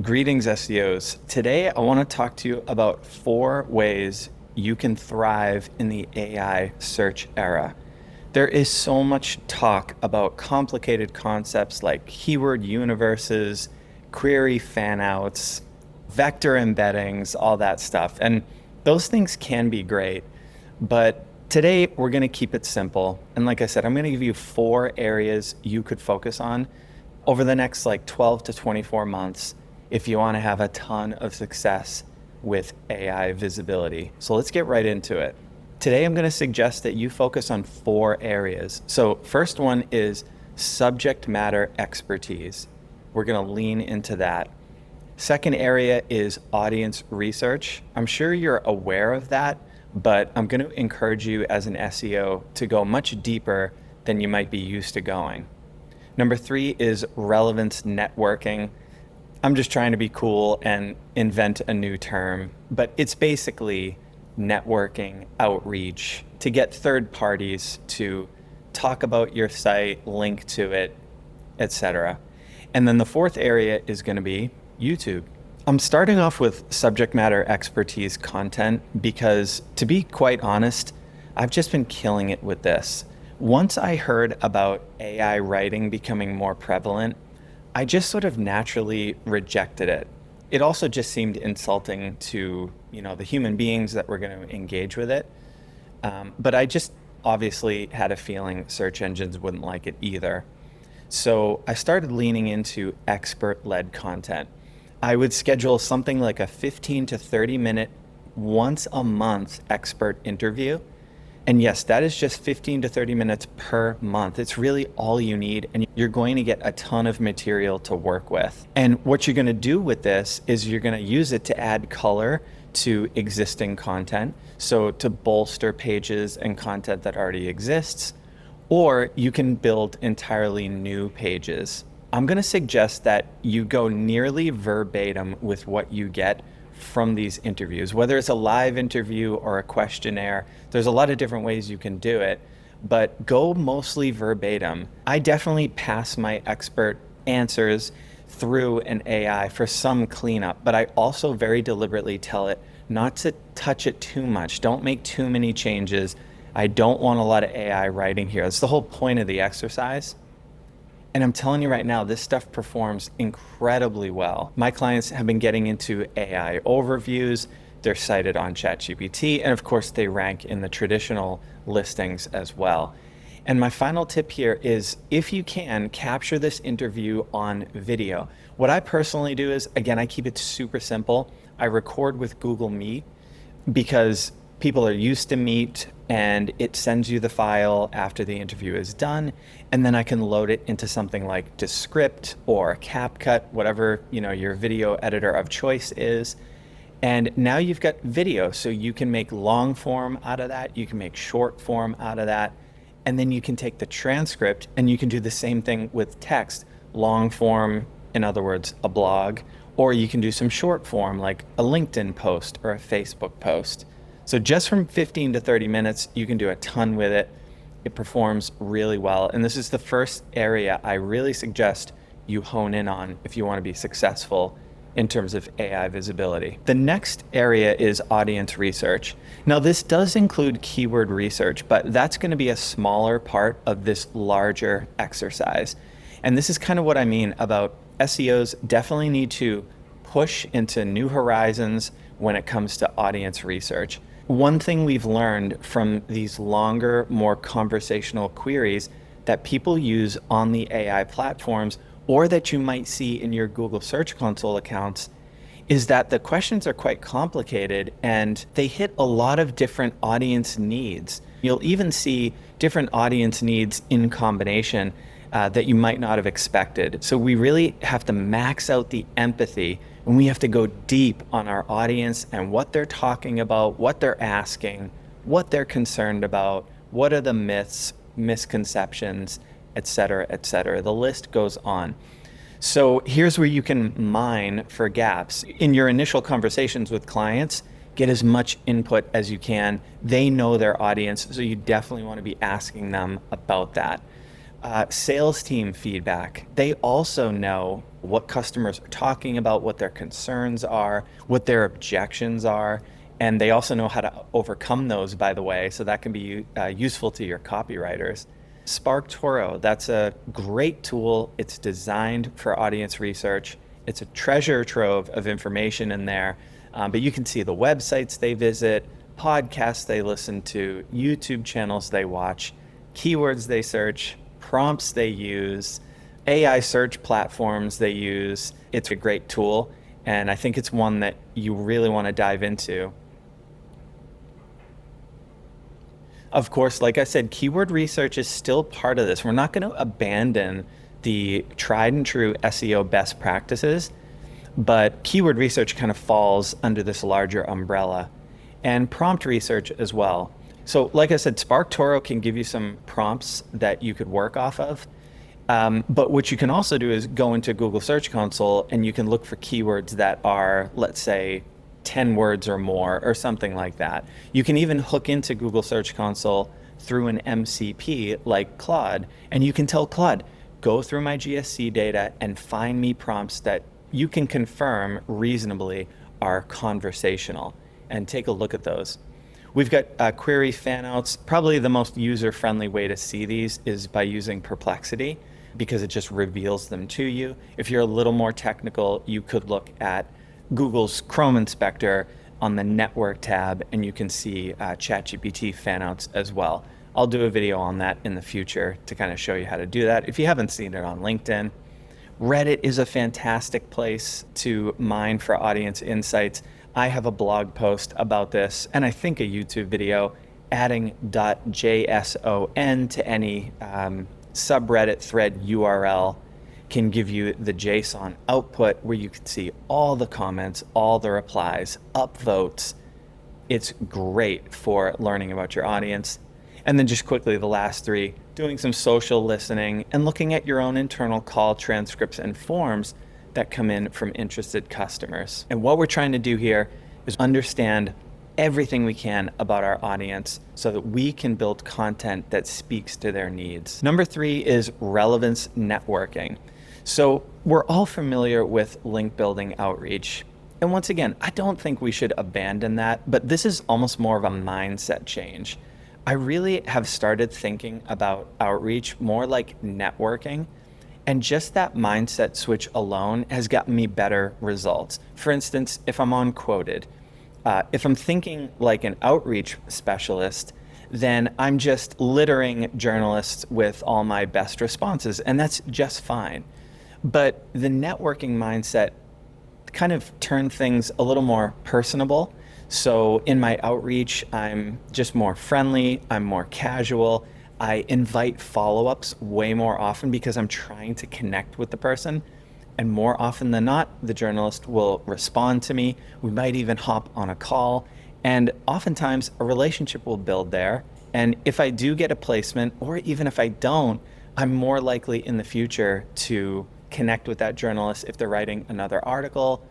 Greetings, SEOs. Today, I want to talk to you about 4 ways you can thrive in the AI search era. There is so much talk about complicated concepts like keyword universes, query fanouts, vector embeddings, all that stuff. And those things can be great, but today we're going to keep it simple. And like I said, I'm going to give you 4 areas you could focus on over the next 12 to 24 months if you want to have a ton of success with AI visibility. So let's get right into it. Today, I'm going to suggest that you focus on 4 areas. So first one is subject matter expertise. We're going to lean into that. Second area is audience research. I'm sure you're aware of that, but I'm going to encourage you as an SEO to go much deeper than you might be used to going. Number 3 is relevance networking. I'm just trying to be cool and invent a new term, but it's basically networking outreach to get third parties to talk about your site, link to it, etc. And then the 4th area is going to be YouTube. I'm starting off with subject matter expertise content because, to be quite honest, I've just been killing it with this. Once I heard about AI writing becoming more prevalent, I just sort of naturally rejected it. It also just seemed insulting to, the human beings that were going to engage with it. But I just obviously had a feeling search engines wouldn't like it either. So I started leaning into expert-led content. I would schedule something like a 15 to 30 minute, once a month expert interview. And yes, that is just 15 to 30 minutes per month. It's really all you need, and you're going to get a ton of material to work with. And what you're going to do with this is you're going to use it to add color to existing content, so to bolster pages and content that already exists, or you can build entirely new pages. I'm going to suggest that you go nearly verbatim with what you get from these interviews, whether it's a live interview or a questionnaire. There's a lot of different ways you can do it, but go mostly verbatim. I definitely pass my expert answers through an AI for some cleanup, but I also very deliberately tell it not to touch it too much. Don't make too many changes. I don't want a lot of AI writing here. That's the whole point of the exercise. And I'm telling you right now, this stuff performs incredibly well. My clients have been getting into AI overviews. They're cited on ChatGPT, and of course, they rank in the traditional listings as well. And my final tip here is, if you can, capture this interview on video. What I personally do is, again, I keep it super simple. I record with Google Meet because people are used to Meet, and it sends you the file after the interview is done, and then I can load it into something like Descript or CapCut, whatever your video editor of choice is. And now you've got video, so you can make long form out of that, you can make short form out of that, and then you can take the transcript and you can do the same thing with text. Long form, in other words, a blog, or you can do some short form like a LinkedIn post or a Facebook post. So just from 15 to 30 minutes, you can do a ton with it. It performs really well. And this is the first area I really suggest you hone in on if you want to be successful in terms of AI visibility. The next area is audience research. Now, this does include keyword research, but that's going to be a smaller part of this larger exercise. And this is kind of what I mean about SEOs definitely need to push into new horizons when it comes to audience research. One thing we've learned from these longer, more conversational queries that people use on the AI platforms, or that you might see in your Google Search Console accounts, is that the questions are quite complicated and they hit a lot of different audience needs. You'll even see different audience needs in combination that you might not have expected. So we really have to max out the empathy, and we have to go deep on our audience and what they're talking about, what they're asking, what they're concerned about, what are the myths, misconceptions, etc., etc. The list goes on. So here's where you can mine for gaps. In your initial conversations with clients, get as much input as you can. They know their audience, so you definitely want to be asking them about that. Sales team feedback. They also know what customers are talking about, what their concerns are, what their objections are. And they also know how to overcome those, by the way, so that can be useful to your copywriters. SparkToro, that's a great tool. It's designed for audience research. It's a treasure trove of information in there, but you can see the websites they visit, podcasts they listen to, YouTube channels they watch, keywords they search, prompts they use, AI search platforms they use. It's a great tool, and I think it's one that you really want to dive into. Of course, like I said, keyword research is still part of this. We're not going to abandon the tried and true SEO best practices, but keyword research kind of falls under this larger umbrella, and prompt research as well. So like I said, SparkToro can give you some prompts that you could work off of. But what you can also do is go into Google Search Console and you can look for keywords that are, let's say, 10 words or more or something like that. You can even hook into Google Search Console through an MCP like Claude, and you can tell Claude, go through my GSC data and find me prompts that you can confirm reasonably are conversational, and take a look at those. We've got query fanouts. Probably the most user-friendly way to see these is by using Perplexity, because it just reveals them to you. If you're a little more technical, you could look at Google's Chrome Inspector on the Network tab, and you can see ChatGPT fanouts as well. I'll do a video on that in the future to kind of show you how to do that if you haven't seen it on LinkedIn. Reddit is a fantastic place to mine for audience insights. I have a blog post about this, and I think a YouTube video. Adding .json to any subreddit thread URL can give you the JSON output where you can see all the comments, all the replies, upvotes. It's great for learning about your audience. And then just quickly, the last three, doing some social listening and looking at your own internal call transcripts and forms that come in from interested customers. And what we're trying to do here is understand everything we can about our audience so that we can build content that speaks to their needs. Number 3 is relevance networking. So we're all familiar with link building outreach. And once again, I don't think we should abandon that, but this is almost more of a mindset change. I really have started thinking about outreach more like networking, and just that mindset switch alone has gotten me better results. For instance, if I'm on Quoted, if I'm thinking like an outreach specialist, then I'm just littering journalists with all my best responses, and that's just fine. But the networking mindset kind of turned things a little more personable. So in my outreach, I'm just more friendly, I'm more casual. I invite follow-ups way more often because I'm trying to connect with the person. And more often than not, the journalist will respond to me. We might even hop on a call. And oftentimes a relationship will build there. And if I do get a placement, or even if I don't, I'm more likely in the future to connect with that journalist. If they're writing another article,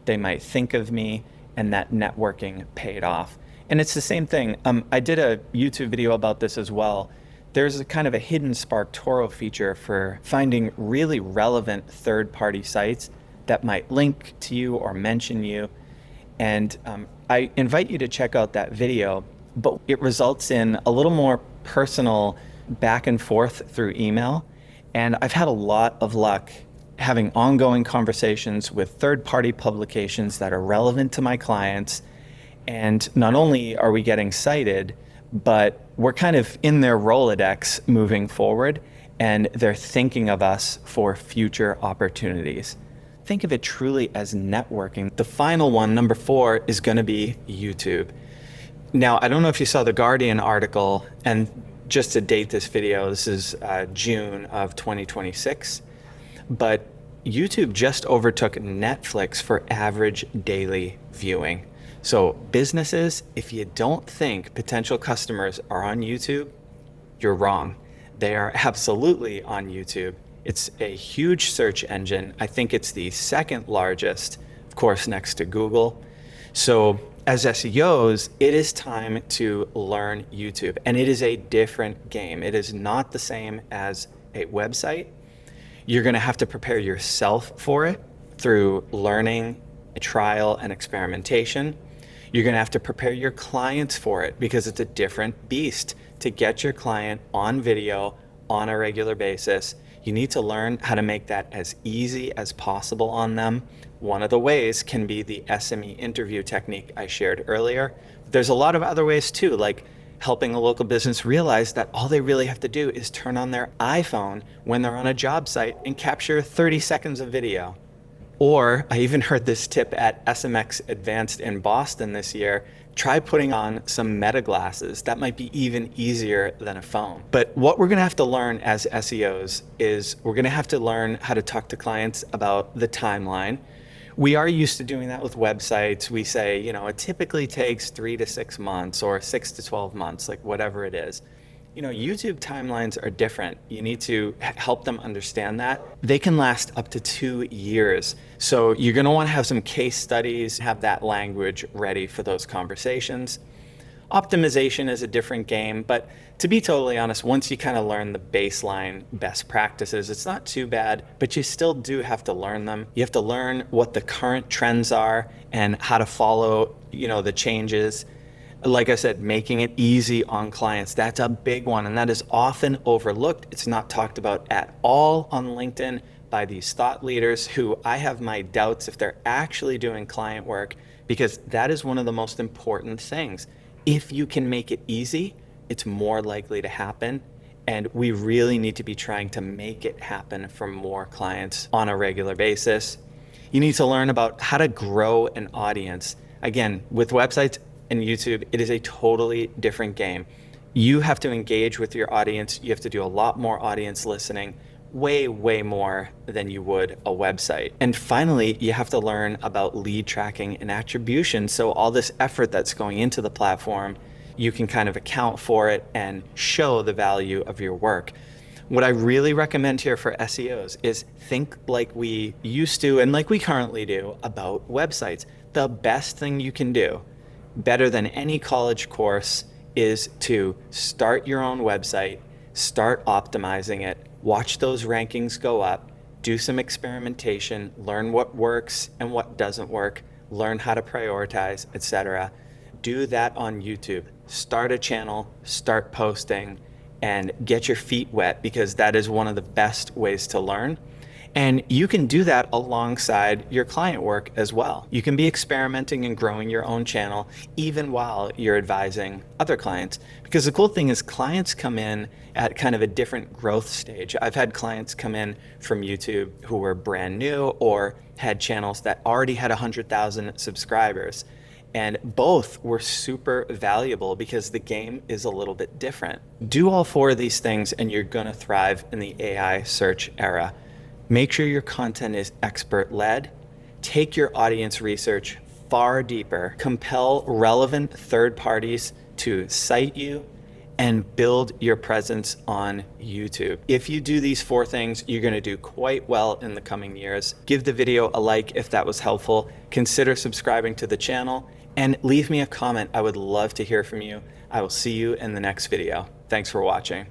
they might think of me, and that networking paid off. And it's the same thing. I did a YouTube video about this as well. There's a kind of a hidden SparkToro feature for finding really relevant third-party sites that might link to you or mention you. And I invite you to check out that video, but it results in a little more personal back and forth through email. And I've had a lot of luck having ongoing conversations with third-party publications that are relevant to my clients. And not only are we getting cited, but we're kind of in their Rolodex moving forward, and they're thinking of us for future opportunities. Think of it truly as networking. The final one, number 4, is going to be YouTube. Now, I don't know if you saw the Guardian article, and just to date this video, this is June of 2026, but YouTube just overtook Netflix for average daily viewing. So businesses, if you don't think potential customers are on YouTube, you're wrong. They are absolutely on YouTube. It's a huge search engine. I think it's the second largest, of course, next to Google. So as SEOs, it is time to learn YouTube, and it is a different game. It is not the same as a website. You're going to have to prepare yourself for it through learning, trial, and experimentation. You're going to have to prepare your clients for it because it's a different beast to get your client on video on a regular basis. You need to learn how to make that as easy as possible on them. One of the ways can be the SME interview technique I shared earlier. There's a lot of other ways too, like helping a local business realize that all they really have to do is turn on their iPhone when they're on a job site and capture 30 seconds of video. Or I even heard this tip at SMX Advanced in Boston this year. Try putting on some Meta glasses. That might be even easier than a phone. But what we're gonna have to learn as SEOs is we're gonna have to learn how to talk to clients about the timeline. We are used to doing that with websites. We say, it typically takes 3 to 6 months or 6 to 12 months, like whatever it is. YouTube timelines are different. You need to help them understand that. They can last up to 2 years. So you're gonna wanna have some case studies, have that language ready for those conversations. Optimization is a different game, but to be totally honest, once you kind of learn the baseline best practices, it's not too bad, but you still do have to learn them. You have to learn what the current trends are and how to follow, the changes. Like I said, making it easy on clients, that's a big one, and that is often overlooked. It's not talked about at all on LinkedIn by these thought leaders who I have my doubts if they're actually doing client work, because that is one of the most important things. If you can make it easy, it's more likely to happen, and we really need to be trying to make it happen for more clients on a regular basis. You need to learn about how to grow an audience. Again, with websites and YouTube, it is a totally different game. You have to engage with your audience. You have to do a lot more audience listening, way more than you would a website. And finally, you have to learn about lead tracking and attribution. So all this effort that's going into the platform, you can kind of account for it and show the value of your work. What I really recommend here for SEOs is think like we used to and like we currently do about websites. The best thing you can do, better than any college course, is to start your own website, start optimizing it, watch those rankings go up, do some experimentation, learn what works and what doesn't work, learn how to prioritize, etc. Do that on YouTube. Start a channel, start posting, and get your feet wet, because that is one of the best ways to learn. And you can do that alongside your client work as well. You can be experimenting and growing your own channel even while you're advising other clients. Because the cool thing is clients come in at kind of a different growth stage. I've had clients come in from YouTube who were brand new or had channels that already had 100,000 subscribers. And both were super valuable because the game is a little bit different. Do all 4 of these things and you're gonna thrive in the AI search era. Make sure your content is expert-led. Take your audience research far deeper. Compel relevant third parties to cite you and build your presence on YouTube. If you do these 4 things, you're gonna do quite well in the coming years. Give the video a like if that was helpful. Consider subscribing to the channel and leave me a comment. I would love to hear from you. I will see you in the next video. Thanks for watching.